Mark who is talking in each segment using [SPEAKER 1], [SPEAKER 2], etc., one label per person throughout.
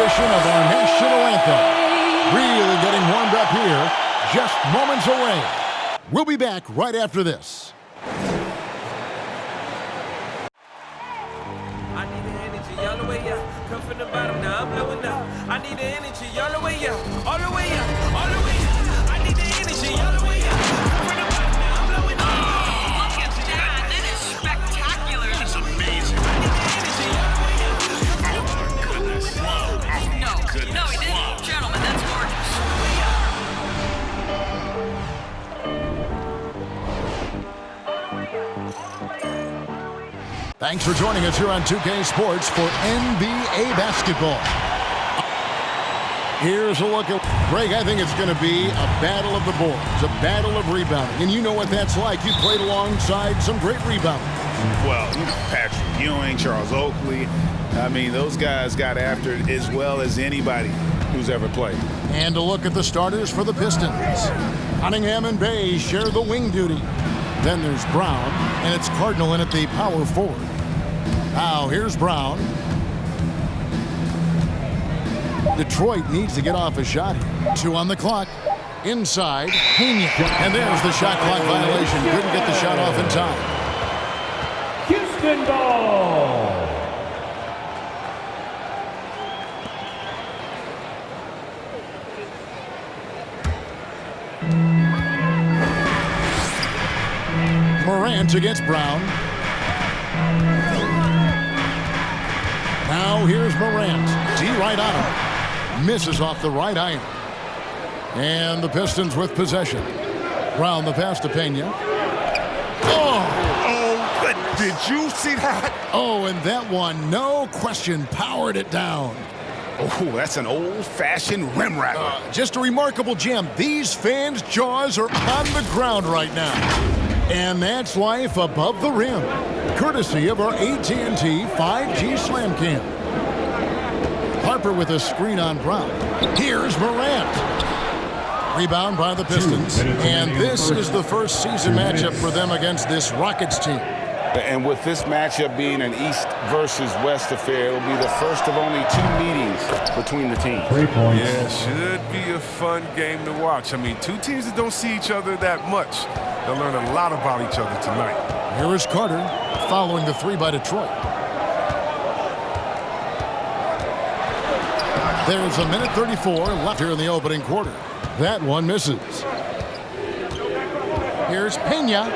[SPEAKER 1] rendition of our national anthem. Really getting warmed up here, just moments away. We'll be back right after this.
[SPEAKER 2] I need the energy all the way up. Come from the bottom, now I'm blowing up. I need the energy all the way up, all the way up, all the way up. I need the energy all the way up. Come from the bottom, now I'm blowing up.
[SPEAKER 3] Look at that. That is spectacular.
[SPEAKER 4] That's amazing.
[SPEAKER 2] I need the energy all the way up.
[SPEAKER 4] Oh, my goodness.
[SPEAKER 3] No, no, he didn't. Gentlemen, that's gorgeous.
[SPEAKER 1] Thanks for joining us here on 2K Sports for NBA basketball. Here's a look at Greg. I think it's going to be a battle of the boards, a battle of rebounding. And you know what that's like. You played alongside some great rebounders.
[SPEAKER 4] Well, you know, Patrick Ewing, Charles Oakley. I mean, those guys got after it as well as anybody who's ever played.
[SPEAKER 1] And a look at the starters for the Pistons. Cunningham and Bay share the wing duty. Then there's Brown, and it's Cardinal in at the power forward. Now, here's Brown. Detroit needs to get off a shot. 2 on the clock. Inside, Pena. And there's the shot clock violation. Couldn't get the shot off in time.
[SPEAKER 5] Houston ball.
[SPEAKER 1] Morant against Brown. Now here's Morant. D right on him. Misses off the right iron. And the Pistons with possession. Brown the pass to Pena.
[SPEAKER 4] Oh, but did you see that?
[SPEAKER 1] Oh, and that one, no question, powered it down.
[SPEAKER 4] Oh, that's an old-fashioned rim rapper.
[SPEAKER 1] Just a remarkable gem. These fans' jaws are on the ground right now. And that's life above the rim, courtesy of our AT&T 5G Slam Cam. Harper with a screen on Brown. Here's Morant. Rebound by the Pistons. And this is the first season matchup for them against this Rockets team.
[SPEAKER 4] And with this matchup being an East versus West affair, it'll be the first of only 2 meetings between the teams.
[SPEAKER 5] 3 points.
[SPEAKER 6] Yeah, should be a fun game to watch. I mean, 2 teams that don't see each other that much. They'll learn a lot about each other tonight.
[SPEAKER 1] Here is Carter following the 3 by Detroit. There's 1:34 left here in the opening quarter. That one misses. Here's Pena.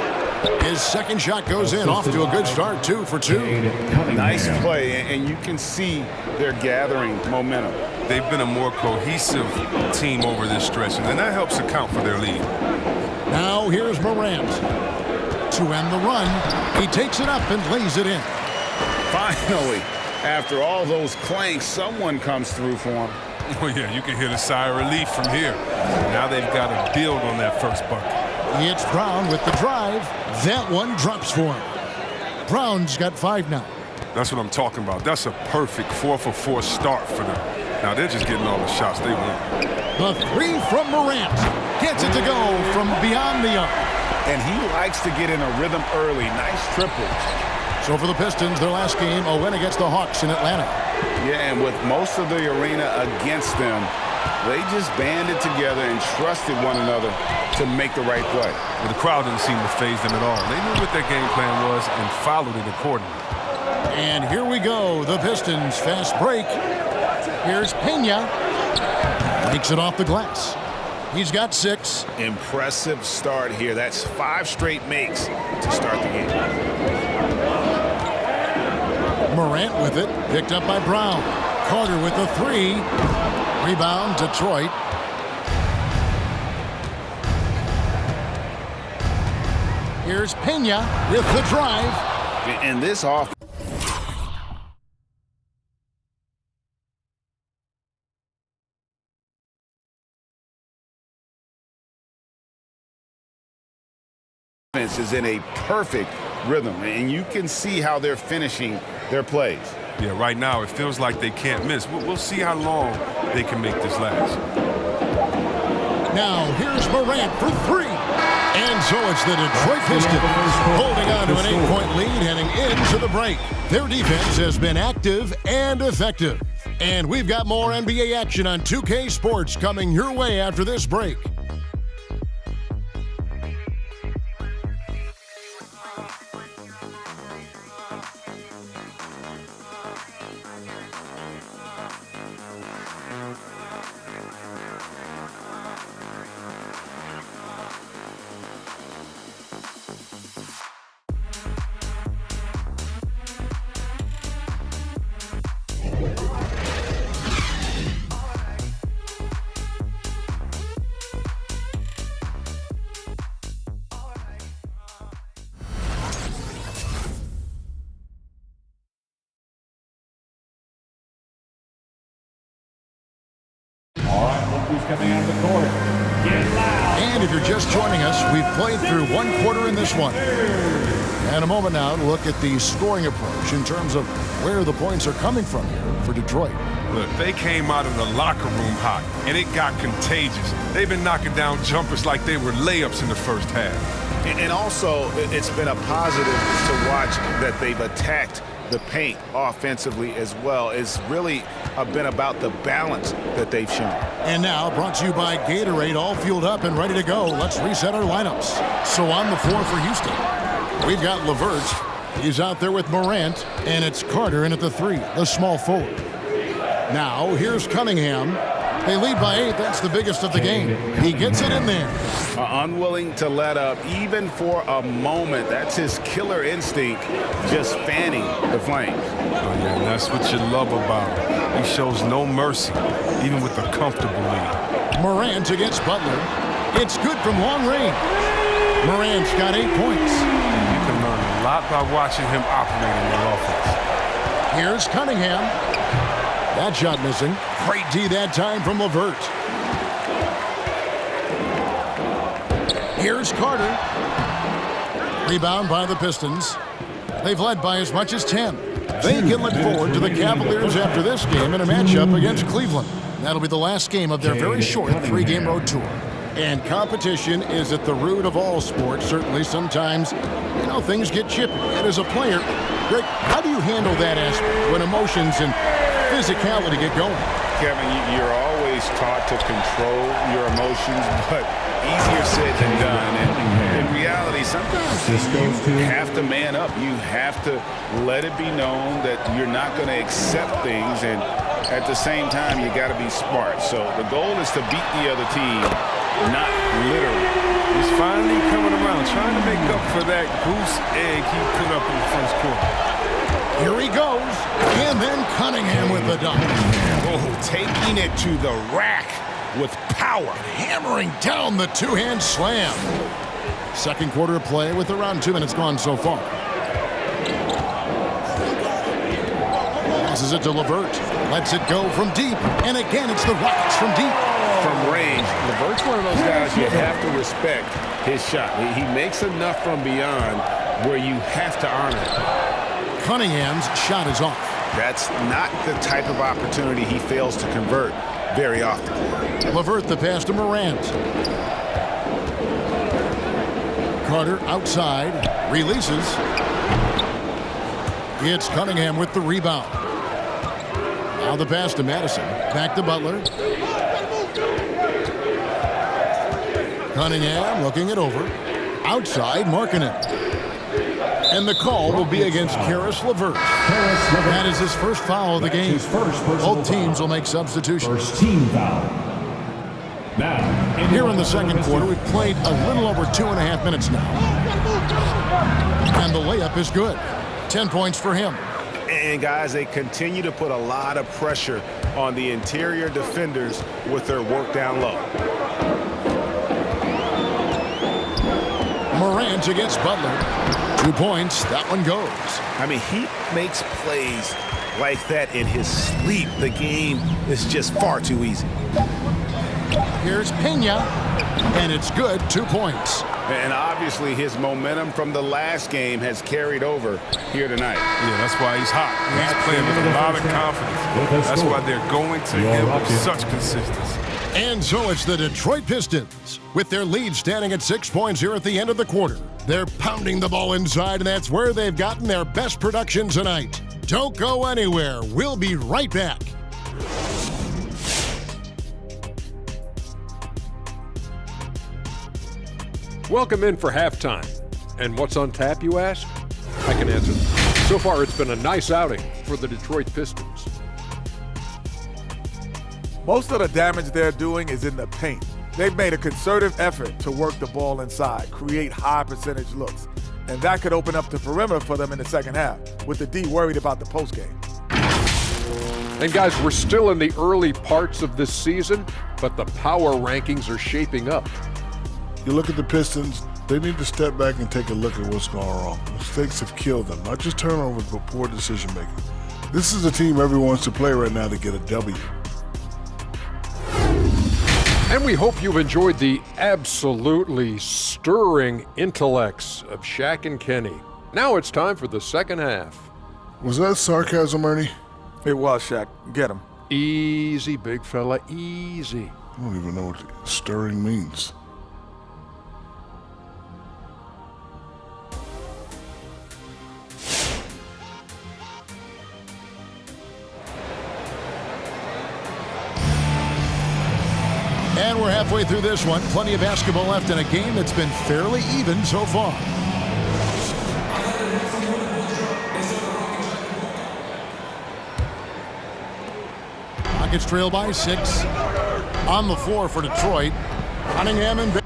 [SPEAKER 1] His second shot goes in, off to a good start, 2 for 2.
[SPEAKER 4] Nice play, and you can see they're gathering momentum.
[SPEAKER 6] They've been a more cohesive team over this stretch, and that helps account for their lead.
[SPEAKER 1] Now here's Morant. To end the run, he takes it up and lays it in.
[SPEAKER 4] Finally, after all those clanks, someone comes through for him.
[SPEAKER 6] Oh, yeah, you can hear the sigh of relief from here. Now they've got to build on that first bucket.
[SPEAKER 1] It's Brown with the drive. That one drops for him. Brown's got 5 now.
[SPEAKER 6] That's what I'm talking about. That's a perfect 4-for-4 start for them. Now they're just getting all the shots they want.
[SPEAKER 1] The 3 from Morant. Gets it to go from beyond the arc.
[SPEAKER 4] And he likes to get in a rhythm early. Nice triple.
[SPEAKER 1] So for the Pistons, their last game, a win against the Hawks in Atlanta.
[SPEAKER 4] Yeah, and with most of the arena against them, they just banded together and trusted one another to make the right play.
[SPEAKER 6] Well, the crowd didn't seem to faze them at all. They knew what their game plan was and followed it accordingly.
[SPEAKER 1] And here we go, the Pistons fast break. Here's Pena. Makes it off the glass. He's got 6.
[SPEAKER 4] Impressive start here. That's 5 straight makes to start the game.
[SPEAKER 1] Morant with it, picked up by Brown. Carter with the 3. Rebound, Detroit. Here's Pena with the drive.
[SPEAKER 4] And this off. Is in a perfect rhythm, and you can see how they're finishing their plays.
[SPEAKER 6] Yeah, right now it feels like they can't miss. We'll see how long they can make this last.
[SPEAKER 1] Now here's Morant for 3. And so it's the Detroit Pistons holding on to an 8-point lead heading into the break. Their defense has been active and effective. And we've got more NBA action on 2K Sports coming your way after this break.
[SPEAKER 5] Who's coming out of the court? Get loud.
[SPEAKER 1] And if you're just joining us, we've played through one quarter in this one. And a moment now to look at the scoring approach in terms of where the points are coming from here for Detroit.
[SPEAKER 6] Look, they came out of the locker room hot, and it got contagious. They've been knocking down jumpers like they were layups in the first half.
[SPEAKER 4] And also, it's been a positive to watch that they've attacked the paint offensively as well. It's really been about the balance that they've shown.
[SPEAKER 1] And now, brought to you by Gatorade, all fueled up and ready to go. Let's reset our lineups. So on the floor for Houston, we've got LeVert. He's out there with Morant, and it's Carter in at the 3, the small forward. Now, here's Cunningham. They lead by 8. That's the biggest of the game. He gets it in there.
[SPEAKER 4] Unwilling to let up, even for a moment. That's his killer instinct, just fanning the flames.
[SPEAKER 6] Oh, yeah, and that's what you love about him. He shows no mercy, even with a comfortable lead.
[SPEAKER 1] Morant against Butler. It's good from long range. Morant's got 8 points.
[SPEAKER 6] You can learn a lot by watching him operate in the offense.
[SPEAKER 1] Here's Cunningham. That shot missing. Great D that time from LeVert. Here's Carter. Rebound by the Pistons. They've led by as much as 10. They can look forward to the Cavaliers after this game in a matchup against Cleveland. That'll be the last game of their very short 3-game road tour. And competition is at the root of all sports. Certainly sometimes, things get chippy. And as a player, Greg, how do you handle that aspect when emotions and physicality get going?
[SPEAKER 4] Kevin, you're always taught to control your emotions, but easier said than done. And in reality, sometimes you have to man up. You have to let it be known that you're not going to accept things, and at the same time, you got to be smart. So the goal is to beat the other team, not literally.
[SPEAKER 6] He's finally coming around, trying to make up for that goose egg he put up in the first quarter.
[SPEAKER 1] Here he goes, and then Cunningham with the dunk.
[SPEAKER 4] Oh, taking it to the rack with power.
[SPEAKER 1] Hammering down the two-hand slam. Second quarter of play with around 2 minutes gone so far. Passes it to LeVert. Lets it go from deep. And again, it's the Rockets from deep.
[SPEAKER 4] From range, LeVert's one of those guys you have to respect his shot. He makes enough from beyond where you have to honor it.
[SPEAKER 1] Cunningham's shot is off.
[SPEAKER 4] That's not the type of opportunity he fails to convert very often.
[SPEAKER 1] LeVert the pass to Morant. Carter outside, releases. It's Cunningham with the rebound. Now the pass to Madison. Back to Butler. Cunningham looking it over. Outside, marking it. And the call will be against Karis LeVert. That is his first foul of the game. Both teams will make substitutions.
[SPEAKER 5] First team foul. Now,
[SPEAKER 1] here in the second quarter, we've played a little over 2.5 minutes now. And the layup is good. 10 points for him.
[SPEAKER 4] And guys, they continue to put a lot of pressure on the interior defenders with their work down low.
[SPEAKER 1] Morant against Butler. 2 points. That one goes.
[SPEAKER 4] I mean, he makes plays like that in his sleep. The game is just far too easy.
[SPEAKER 1] Here's Pena, and it's good. 2 points.
[SPEAKER 4] And obviously his momentum from the last game has carried over here tonight.
[SPEAKER 6] Yeah, that's why he's hot. He's playing with a lot of confidence. That's why they're going to him with such consistency.
[SPEAKER 1] And so it's the Detroit Pistons, with their lead standing at 6 points here at the end of the quarter. They're pounding the ball inside, and that's where they've gotten their best production tonight. Don't go anywhere. We'll be right back.
[SPEAKER 7] Welcome in for halftime. And what's on tap, you ask? I can answer. So far, it's been a nice outing for the Detroit Pistons.
[SPEAKER 8] Most of the damage they're doing is in the paint. They've made a concerted effort to work the ball inside, create high percentage looks. And that could open up the perimeter for them in the second half, with the D worried about the postgame.
[SPEAKER 7] And guys, we're still in the early parts of this season, but the power rankings are shaping up.
[SPEAKER 9] You look at the Pistons, they need to step back and take a look at what's going wrong. Mistakes have killed them, not just turnovers, but poor decision making. This is a team everyone wants to play right now to get a W.
[SPEAKER 7] And we hope you've enjoyed the absolutely stirring intellects of Shaq and Kenny. Now it's time for the second half.
[SPEAKER 9] Was that sarcasm, Ernie?
[SPEAKER 8] It was, Shaq. Get him.
[SPEAKER 7] Easy, big fella, easy.
[SPEAKER 9] I don't even know what stirring means.
[SPEAKER 1] And we're halfway through this one. Plenty of basketball left in a game that's been fairly even so far. Rockets trail by 6. On the floor for Detroit. Cunningham and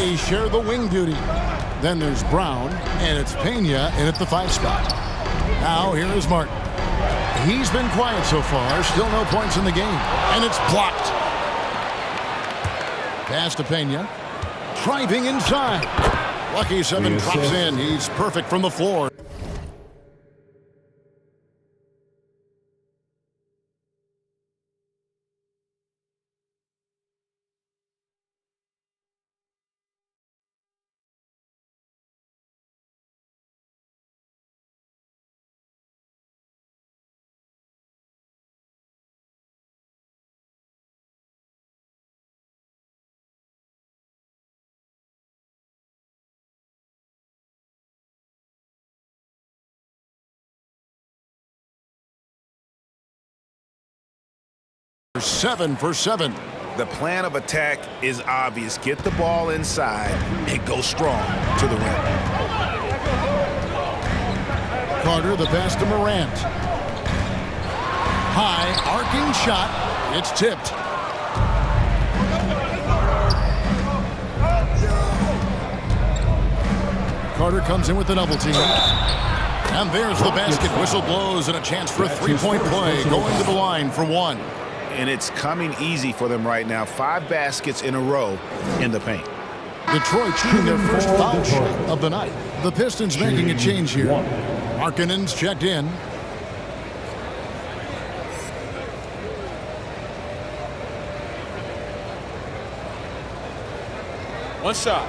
[SPEAKER 1] they share the wing duty. Then there's Brown, and it's Pena in at the 5 spot. Now here is Martin. He's been quiet so far, still no points in the game, and it's blocked. Pass to Pena, driving inside. Lucky 7 drops in. He's perfect from the floor. Seven for 7.
[SPEAKER 4] The plan of attack is obvious. Get the ball inside and go strong to the rim.
[SPEAKER 1] Carter, the pass to Morant. High, arcing shot. It's tipped. Carter comes in with the double team. And there's the basket. Whistle blows and a chance for a three-point play going to the line for one.
[SPEAKER 4] And it's coming easy for them right now. 5 baskets in a row in the paint.
[SPEAKER 1] Detroit shooting their first foul shot of the night. The Pistons making a change here. Markkanen's checked in.
[SPEAKER 5] One shot.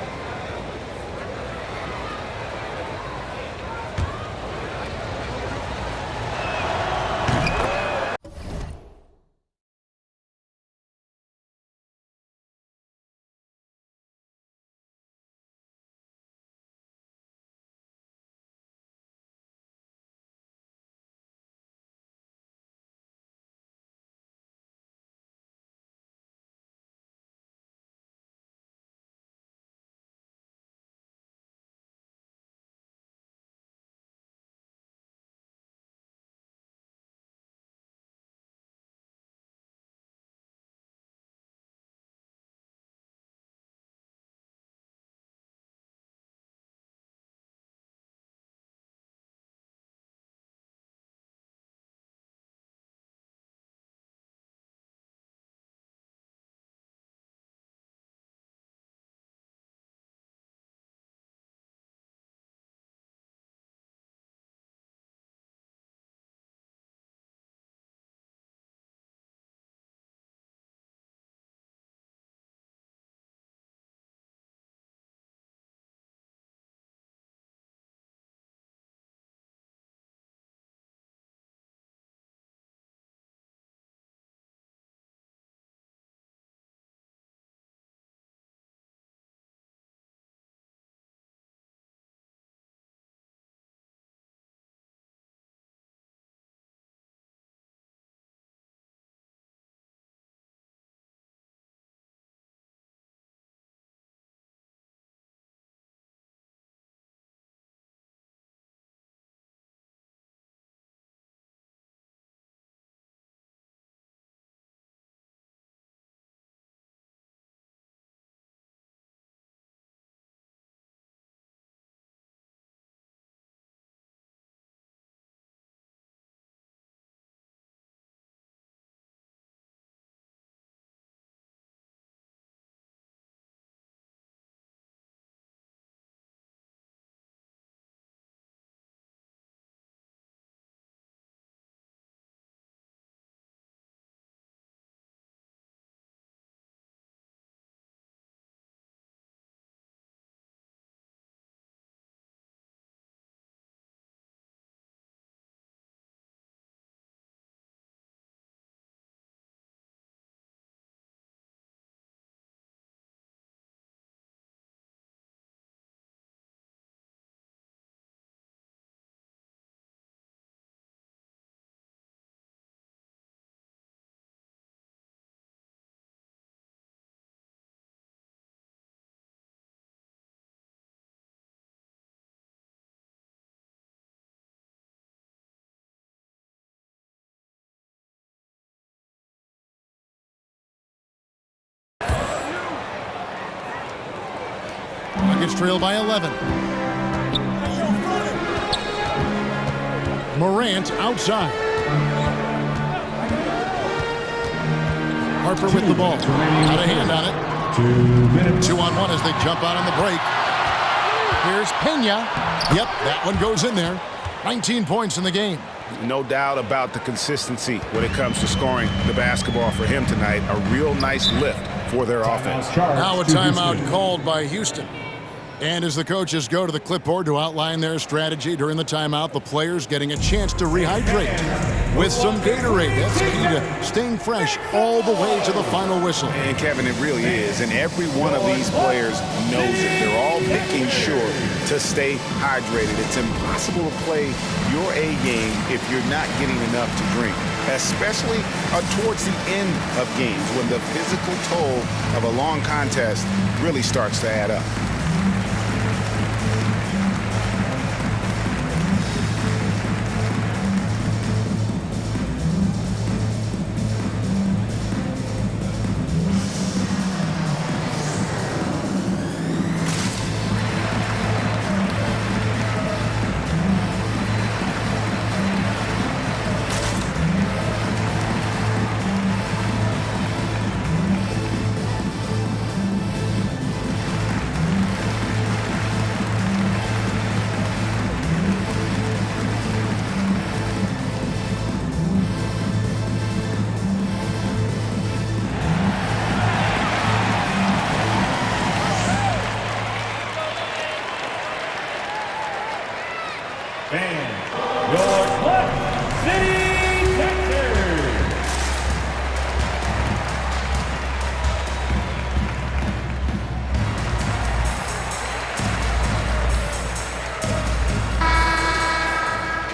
[SPEAKER 1] Rockets trail by 11. Morant outside. Harper with the ball. Got a hand on it.
[SPEAKER 5] 2 minutes.
[SPEAKER 1] 2-on-1 as they jump out on the break. Here's Pena. Yep, that one goes in there. 19 points in the game.
[SPEAKER 4] No doubt about the consistency when it comes to scoring the basketball for him tonight. A real nice lift for their offense.
[SPEAKER 1] Now a timeout called by Houston. And as the coaches go to the clipboard to outline their strategy during the timeout, the players getting a chance to rehydrate with some Gatorade. That's key to staying fresh all the way to the final whistle.
[SPEAKER 4] And Kevin, it really is. And every one of these players knows it. They're all making sure to stay hydrated. It's impossible to play your A game if you're not getting enough to drink, especially towards the end of games when the physical toll of a long contest really starts to add up.
[SPEAKER 5] And your Clutch City Texans.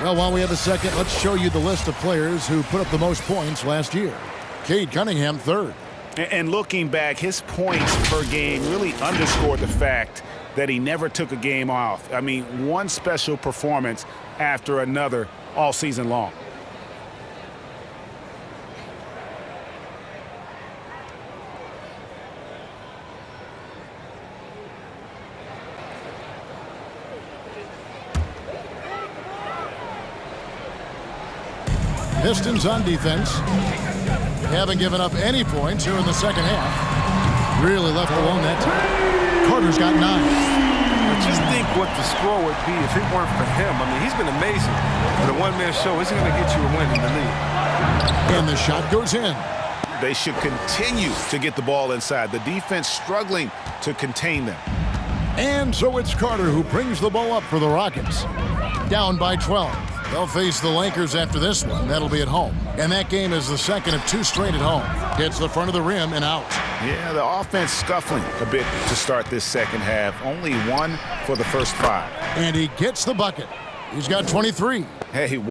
[SPEAKER 1] Well, while we have a second, let's show you the list of players who put up the most points last year. Cade Cunningham, third.
[SPEAKER 4] And looking back, his points per game really underscored the fact that he never took a game off. I mean, one special performance after another all season long.
[SPEAKER 1] Pistons on defense. Haven't given up any points here in the second half. Really left alone that time. Carter's got 9.
[SPEAKER 6] Just think what the score would be if it weren't for him. I mean, he's been amazing. But a one-man show isn't going to get you a win in the league.
[SPEAKER 1] And the shot goes in.
[SPEAKER 4] They should continue to get the ball inside. The defense struggling to contain them.
[SPEAKER 1] And so it's Carter who brings the ball up for the Rockets. Down by 12. They'll face the Lakers after this one. That'll be at home. And that game is the second of 2 straight at home. Hits the front of the rim and out.
[SPEAKER 4] Yeah, the offense scuffling a bit to start this second half. Only 1 for the first 5.
[SPEAKER 1] And he gets the bucket. He's got 23.
[SPEAKER 4] Hey.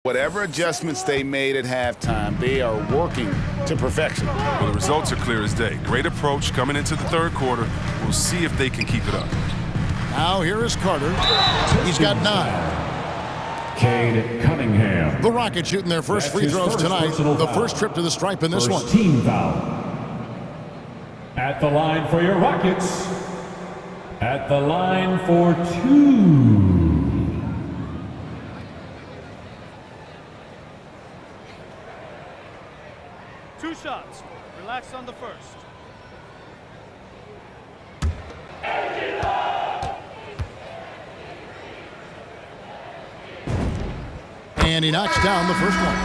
[SPEAKER 4] Whatever adjustments they made at halftime, they are working to perfection.
[SPEAKER 6] Well, the results are clear as day. Great approach coming into the third quarter. We'll see if they can keep it up.
[SPEAKER 1] Now here is Carter. He's got 9.
[SPEAKER 5] Cade Cunningham.
[SPEAKER 1] The Rockets shooting their first free throws tonight. The first trip to the stripe in this one.
[SPEAKER 5] Team foul. At the line for your Rockets. At the line for 2.
[SPEAKER 10] Two shots. Relax on the first.
[SPEAKER 1] And he knocks down the first one.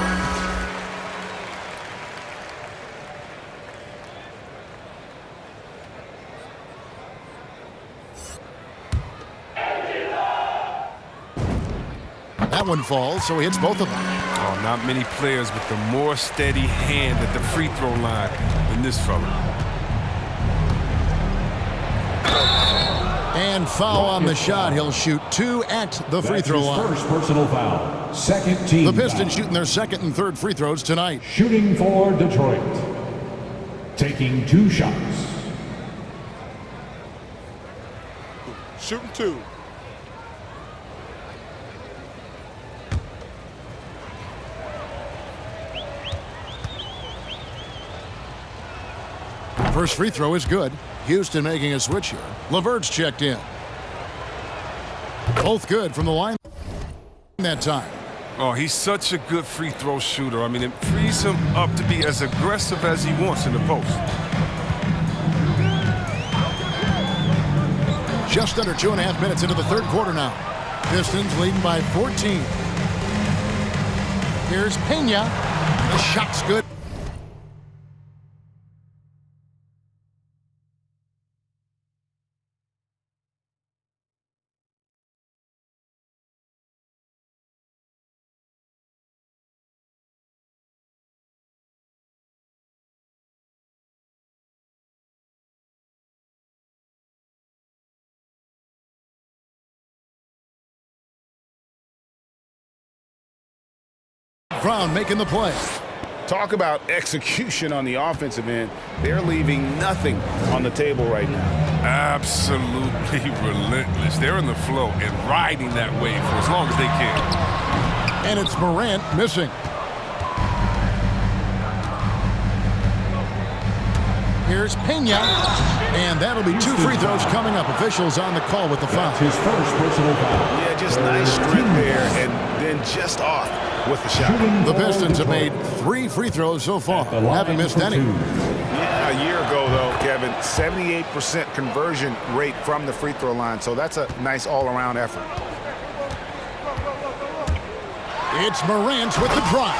[SPEAKER 1] That one falls, so he hits both of them.
[SPEAKER 6] Oh, not many players with the more steady hand at the free throw line than this fella.
[SPEAKER 1] And foul on the shot. He'll shoot 2 at the free throw line.
[SPEAKER 5] First personal foul. Second team.
[SPEAKER 1] The Pistons
[SPEAKER 5] foul.
[SPEAKER 1] shooting their second and third free throws tonight.
[SPEAKER 5] Shooting for Detroit. Taking 2 shots.
[SPEAKER 8] Shooting 2.
[SPEAKER 1] First free throw is good. Houston making a switch here. LeVert's checked in. Both good from the line that time.
[SPEAKER 6] Oh, he's such a good free throw shooter. I mean, it frees him up to be as aggressive as he wants in the post.
[SPEAKER 1] Just under 2.5 minutes into the third quarter now. Pistons leading by 14. Here's Pena. The shot's good. Brown making the play.
[SPEAKER 4] Talk about execution on the offensive end. They're leaving nothing on the table right now.
[SPEAKER 6] Absolutely relentless. They're in the flow and riding that wave for as long as they can.
[SPEAKER 1] And it's Morant missing. Here's Pena. And that'll be 2 free throws coming up. Officials on the call with the foul.
[SPEAKER 5] His first personal foul.
[SPEAKER 4] Yeah, just nice strength there and then just off with the shot.
[SPEAKER 1] The Pistons have made 3 free throws so far. Haven't missed any.
[SPEAKER 4] Yeah, a year ago, though, Kevin, 78% conversion rate from the free throw line. So that's a nice all-around effort.
[SPEAKER 1] It's Morant with the drive.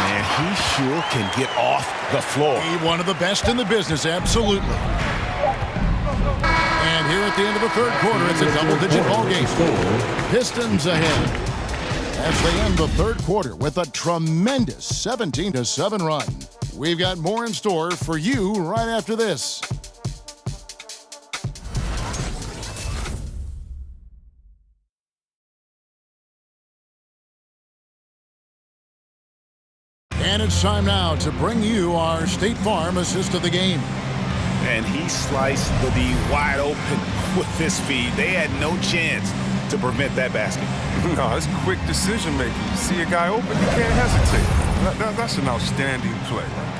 [SPEAKER 4] And he sure can get off the floor.
[SPEAKER 1] He one of the best in the business, absolutely. And here at the end of the third quarter, it's a double-digit ball game. Pistons ahead as they end the third quarter with a tremendous 17-7 run. We've got more in store for you right after this. And it's time now to bring you our State Farm assist of the game.
[SPEAKER 4] And he sliced the D wide open with this feed. They had no chance to prevent that basket.
[SPEAKER 6] No, it's quick decision making. You see a guy open, you can't hesitate. That's an outstanding play right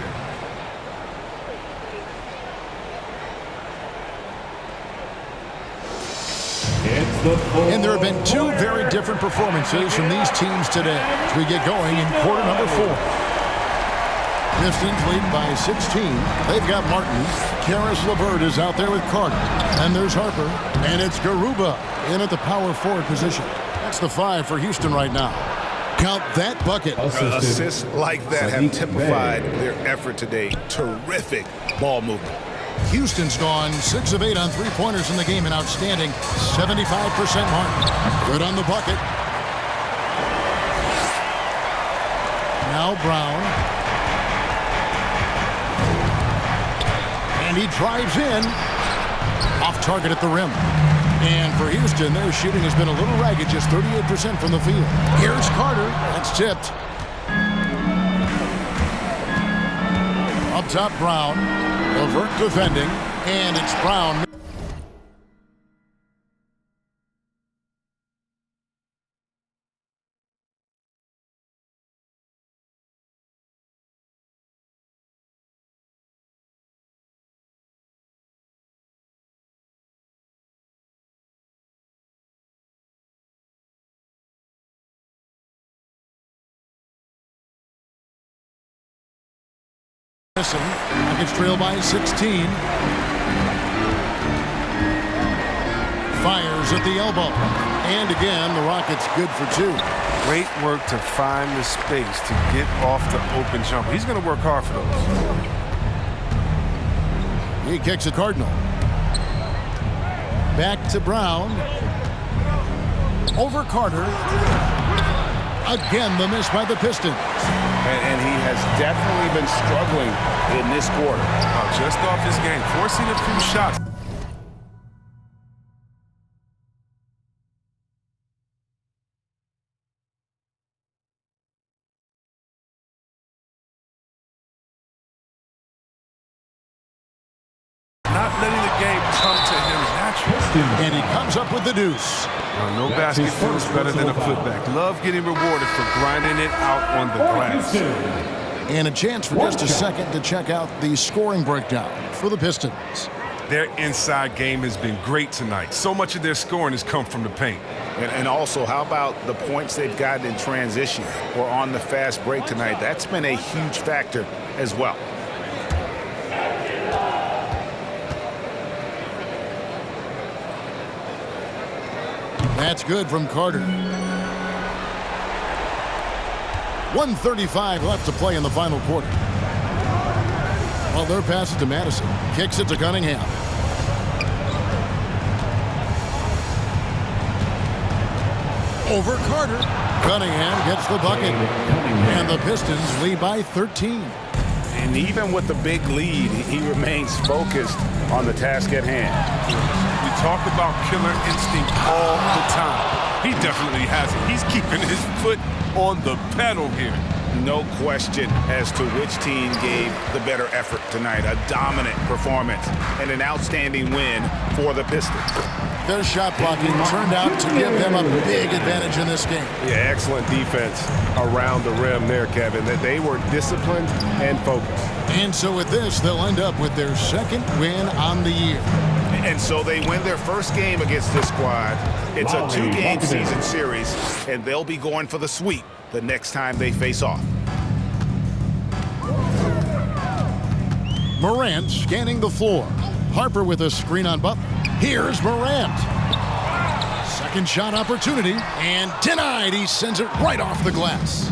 [SPEAKER 6] there.
[SPEAKER 1] And there have been 2 very different performances from these teams today as we get going in quarter number 4. Pistons leading by 16. They've got Martin. Karis LeVert is out there with Carter. And there's Harper. And it's Garuba in at the power forward position. That's the 5 for Houston right now. Count that bucket.
[SPEAKER 4] Assists like that have typified their effort today. Terrific ball movement.
[SPEAKER 1] Houston's gone 6 of 8 on 3-pointers in the game, an outstanding 75% mark. Good on the bucket. Now Brown. And he drives in. Off target at the rim. And for Houston, their shooting has been a little ragged, just 38% from the field. Here's Carter. That's tipped. Up top, Brown. Levert defending. And it's Brown. Rockets trail by 16. Fires at the elbow. And again, the Rockets good for 2.
[SPEAKER 6] Great work to find the space to get off the open jumper. He's going to work hard for those.
[SPEAKER 1] He kicks a Cardinal. Back to Brown. Over Carter. Again, the miss by the Pistons.
[SPEAKER 4] And he has definitely been struggling in this quarter.
[SPEAKER 6] Just off his game, forcing a few shots. Not letting the game come to him naturally.
[SPEAKER 1] And he comes up with the deuce.
[SPEAKER 6] No basket feels better than a putback. Love getting rewarded for grinding it out on the glass.
[SPEAKER 1] And a chance for just a second to check out the scoring breakdown for the Pistons.
[SPEAKER 6] Their inside game has been great tonight. So much of their scoring has come from the paint.
[SPEAKER 4] And also, how about the points they've gotten in transition or on the fast break tonight? That's been a huge factor as well.
[SPEAKER 1] That's good from Carter. 1:35 left to play in the final quarter. Well, their pass it to Madison. Kicks it to Cunningham. Over Carter. Cunningham gets the bucket. And the Pistons lead by 13.
[SPEAKER 4] And even with the big lead, he remains focused on the task at hand.
[SPEAKER 6] We talk about killer instinct all the time. He definitely has it. He's keeping his foot on the pedal here.
[SPEAKER 4] No question as to which team gave the better effort tonight. A dominant performance and an outstanding win for the Pistons.
[SPEAKER 1] Their shot blocking turned out to give them a big advantage in this game.
[SPEAKER 11] Yeah, excellent defense around the rim there, Kevin. That they were disciplined and focused.
[SPEAKER 1] And so with this, they'll end up with their second win on the year.
[SPEAKER 4] And so they win their first game against this squad. It's a 2-game season series, and they'll be going for the sweep the next time they face off.
[SPEAKER 1] Morant scanning the floor. Harper with a screen on Butler. Here's Morant. Second shot opportunity, and denied. He sends it right off the glass.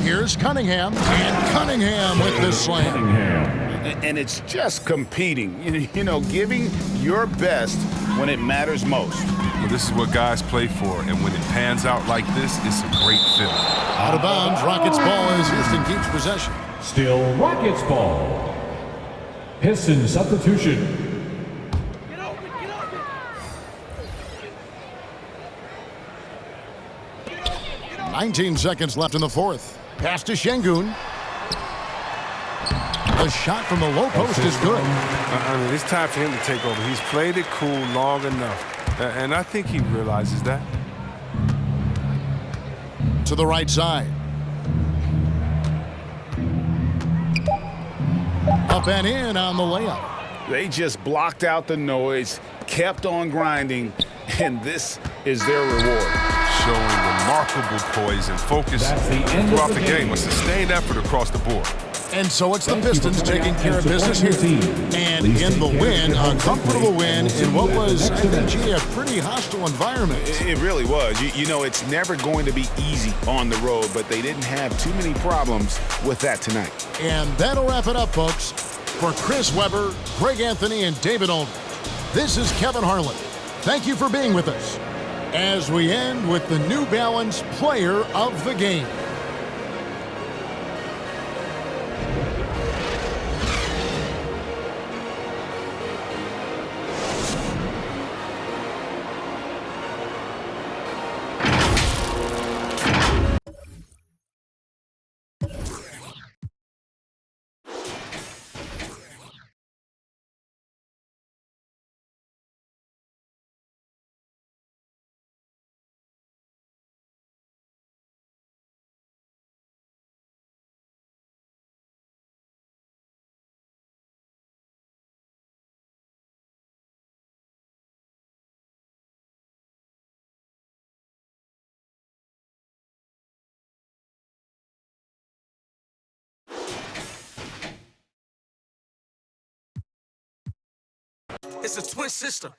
[SPEAKER 1] Here's Cunningham, and Cunningham with the slam.
[SPEAKER 4] And it's just competing, you know, giving your best when it matters most.
[SPEAKER 6] Well, this is what guys play for, and when it pans out like this, it's a great feeling.
[SPEAKER 1] Out of bounds, Rockets ball as Houston keeps possession.
[SPEAKER 5] Still Rockets ball. Piston substitution.
[SPEAKER 1] 19 seconds left in the fourth. Pass to Şengün. The shot from the low post is good.
[SPEAKER 6] I mean, it's time for him to take over. He's played it cool long enough, and I think he realizes that.
[SPEAKER 1] To the right side. Up and in on the layup.
[SPEAKER 4] They just blocked out the noise, kept on grinding, and this is their reward.
[SPEAKER 6] Showing remarkable poise and focus throughout the game. A sustained effort across the board.
[SPEAKER 1] And so it's the Pistons taking care of business here. And in the win, a comfortable win in what was, I think, a pretty hostile environment.
[SPEAKER 4] It really was. You know, it's never going to be easy on the road, but they didn't have too many problems with that tonight.
[SPEAKER 1] And that'll wrap it up, folks. For Chris Webber, Greg Anthony, and David Aldridge, this is Kevin Harlan. Thank you for being with us as we end with the New Balance Player of the Game.
[SPEAKER 2] It's a twin system.